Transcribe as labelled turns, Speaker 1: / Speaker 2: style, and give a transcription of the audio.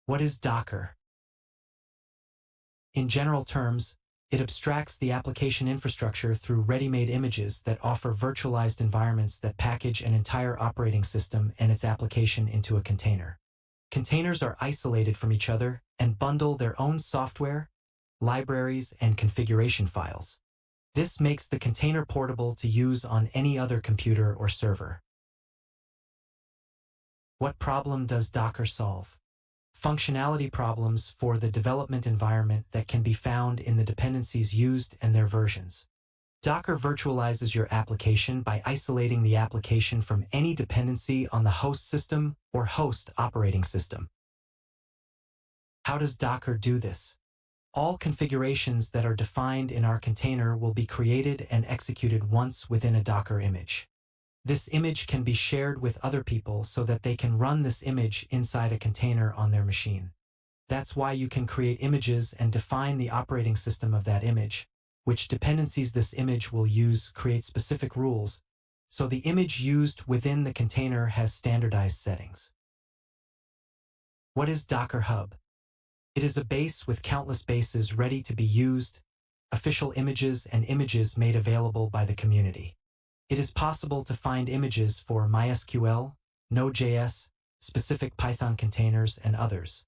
Speaker 1: What is Docker? In general terms, it abstracts the application infrastructure through ready-made images that offer virtualized environments that package an entire operating system and its application into a container. Containers are isolated from each other and bundle their own software, libraries, and configuration files. This makes the container portable to use on any other computer or server. What problem does Docker solve? Functionality problems for the development environment that can be found in the dependencies used and their versions. Docker virtualizes your application by isolating the application from any dependency on the host system or host operating system. How does Docker do this? All configurations that are defined in our container will be created and executed once within a Docker image. This image can be shared with other people so that they can run this image inside a container on their machine. That's why you can create images and define the operating system of that image, which dependencies this image will use create specific rules, so the image used within the container has standardized settings. What is Docker Hub? It is a base with countless bases ready to be used, official images and images made available by the community. It is possible to find images for MySQL, Node.js, specific Python containers, and others.